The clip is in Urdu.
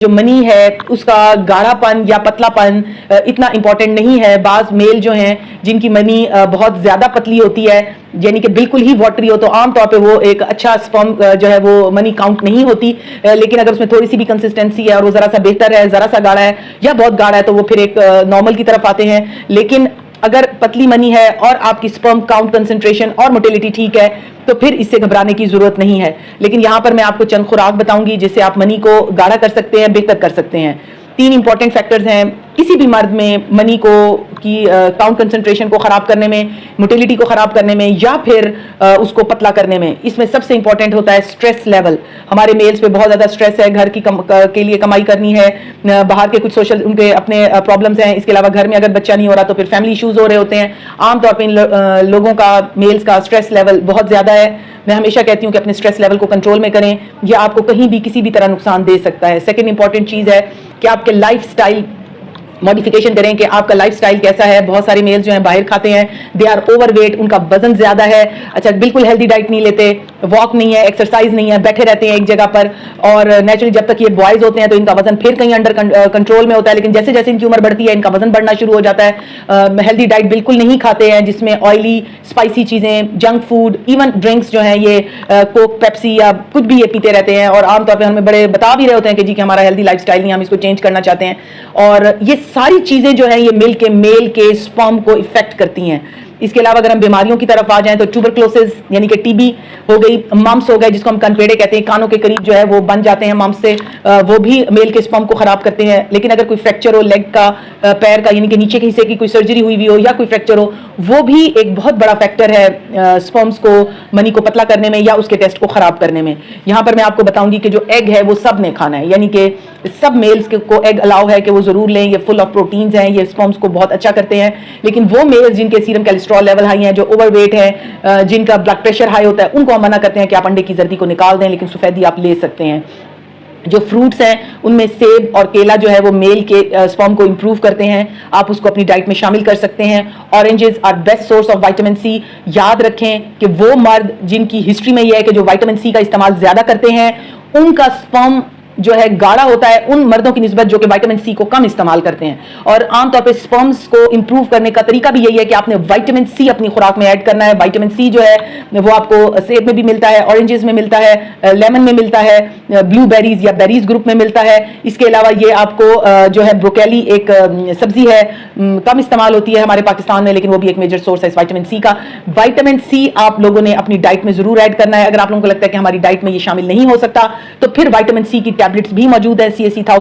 جو منی ہے اس کا گاڑھا پن یا پتلا پن اتنا امپورٹنٹ نہیں ہے. بعض میل جو ہیں جن کی منی بہت زیادہ پتلی ہوتی ہے یعنی کہ بالکل ہی واٹری ہو تو عام طور پہ وہ ایک اچھا سپرم جو ہے وہ منی کاؤنٹ نہیں ہوتی, لیکن اگر اس میں تھوڑی سی بھی کنسسٹنسی ہے اور وہ ذرا سا بہتر ہے, ذرا سا گاڑھا ہے یا بہت گاڑھا ہے تو وہ پھر ایک نارمل کی طرف آتے ہیں. لیکن اگر پتلی منی ہے اور آپ کی سپرم کاؤنٹ کنسنٹریشن اور موٹیلٹی ٹھیک ہے تو پھر اس سے گھبرانے کی ضرورت نہیں ہے. لیکن یہاں پر میں آپ کو چند خوراک بتاؤں گی جس سے آپ منی کو گاڑھا کر سکتے ہیں, بہتر کر سکتے ہیں. 3 امپورٹنٹ فیکٹرز ہیں کسی بھی مرد میں منی کو کی کاؤنٹ کنسنٹریشن کو خراب کرنے میں, موٹیلٹی کو خراب کرنے میں یا پھر اس کو پتلا کرنے میں. اس میں سب سے امپورٹنٹ ہوتا ہے سٹریس لیول. ہمارے میلز پہ بہت زیادہ سٹریس ہے, گھر کی کے لیے کمائی کرنی ہے, باہر کے کچھ سوشل ان کے اپنے پرابلمز ہیں, اس کے علاوہ گھر میں اگر بچہ نہیں ہو رہا تو پھر فیملی ایشوز ہو رہے ہوتے ہیں. عام طور پہ ان لوگوں کا میلز کا سٹریس لیول بہت زیادہ ہے. میں ہمیشہ کہتی ہوں کہ اپنے سٹریس لیول کو کنٹرول میں کریں, یہ آپ کو کہیں بھی کسی بھی طرح نقصان دے سکتا ہے. سیکنڈ امپورٹنٹ چیز ہے کہ آپ کے لائف سٹائل ماڈیفیکیشن کریں کہ آپ کا لائف سٹائل کیسا ہے. بہت سارے میلز جو ہیں باہر کھاتے ہیں, دے آر اوور ویٹ, ان کا وزن زیادہ ہے, اچھا بالکل ہیلدی ڈائٹ نہیں لیتے, واک نہیں ہے, ایکسرسائز نہیں ہے, بیٹھے رہتے ہیں ایک جگہ پر. اور نیچرلی جب تک یہ بوائز ہوتے ہیں تو ان کا وزن پھر کہیں انڈر کنٹرول میں ہوتا ہے, لیکن جیسے جیسے ان کی عمر بڑھتی ہے ان کا وزن بڑھنا شروع ہو جاتا ہے. ہیلدی ڈائٹ بالکل نہیں کھاتے ہیں جس میں آئلی اسپائسی چیزیں, جنک فوڈ, ایون ڈرنکس جو ہیں یہ کوک پیپسی یا کچھ بھی یہ پیتے رہتے ہیں. اور عام طور پہ ہمیں بڑے بتا بھی رہے ہوتے ہیں کہ جی کہ ہمارا ہیلدی لائف سٹائل نہیں, ہم اس کو چینج کرنا چاہتے ہیں. اور یہ ساری چیزیں جو ہیں یہ مل کے میل کے سپرم کو افیکٹ کرتی ہیں. اس کے علاوہ اگر ہم بیماریوں کی طرف آ جائیں تو ٹیوبرکلوسس یعنی کہ ٹی بی ہو گئی, ممپس ہو گئے جس کو ہم کنپیڑے کہتے ہیں, کانوں کے قریب جو ہے وہ بن جاتے ہیں ممپس سے, وہ بھی میل کے سپرم کو خراب کرتے ہیں. لیکن اگر کوئی فریکچر ہو لیگ کا, پیر کا, یعنی کہ نیچے کے حصے کی کوئی سرجری ہوئی ہو یا کوئی فریکچر ہو, وہ بھی ایک بہت بڑا فیکٹر ہے سپرمز کو منی کو پتلا کرنے میں یا اس کے ٹیسٹ کو خراب کرنے میں. یہاں پر میں آپ کو بتاؤں گی کہ جو ایگ ہے وہ سب نے کھانا ہے, یعنی کہ سب میلز کو ایگ الاؤ ہے کہ وہ ضرور لیں. یہ فل آف پروٹینز ہیں, یہ سپرمز کو بہت اچھا کرتے ہیں. لیکن وہ میلز جن کے سیرم کولیسٹرول لیول ہائی ہیں, جو اوور ویٹ ہیں, جن کا بلڈ پریشر ہائی ہوتا ہے, ان کو ہم منع کرتے ہیں کہ آپ انڈے کی زردی کو نکال دیں, لیکن سفیدی آپ لے سکتے ہیں. جو فروٹس ہیں ان میں سیب اور کیلا جو ہے وہ میل کے سپرم کو امپروو کرتے ہیں, آپ اس کو اپنی ڈائٹ میں شامل کر سکتے ہیں. Oranges are best source of vitamin C. یاد رکھیں کہ وہ مرد جن کی ہسٹری میں یہ ہے کہ جو وائٹامن سی کا استعمال زیادہ کرتے ہیں ان کا سپرم جو ہے گاڑھا ہوتا ہے ان مردوں کی نسبت جو کہ وائٹامن سی کو کم استعمال کرتے ہیں. اور عام طور پہ سپرمز کو امپروو کرنے کا طریقہ بھی یہی ہے کہ آپ نے وائٹامن سی اپنی خوراک میں ایڈ کرنا ہے. وائٹامن سی جو ہے وہ آپ کو سیب میں بھی ملتا ہے, اورنجز میں ملتا ہے, لیمن میں ملتا ہے, بلو بیریز یا بیریز گروپ میں ملتا ہے. اس کے علاوہ یہ آپ کو جو ہے بروکیلی ایک سبزی ہے, کم استعمال ہوتی ہے ہمارے پاکستان میں, لیکن وہ بھی ایک میجر سورس ہے اس وائٹامن سی کا. وائٹامن سی آپ لوگوں نے اپنی ڈائٹ میں ضرور ایڈ کرنا ہے. اگر آپ لوگوں کو لگتا ہے کہ ہماری ڈائٹ میں یہ شامل نہیں ہو سکتا تو پھر وائٹامن سی کی ٹیبلٹس بھی موجود ہے, CAC 1000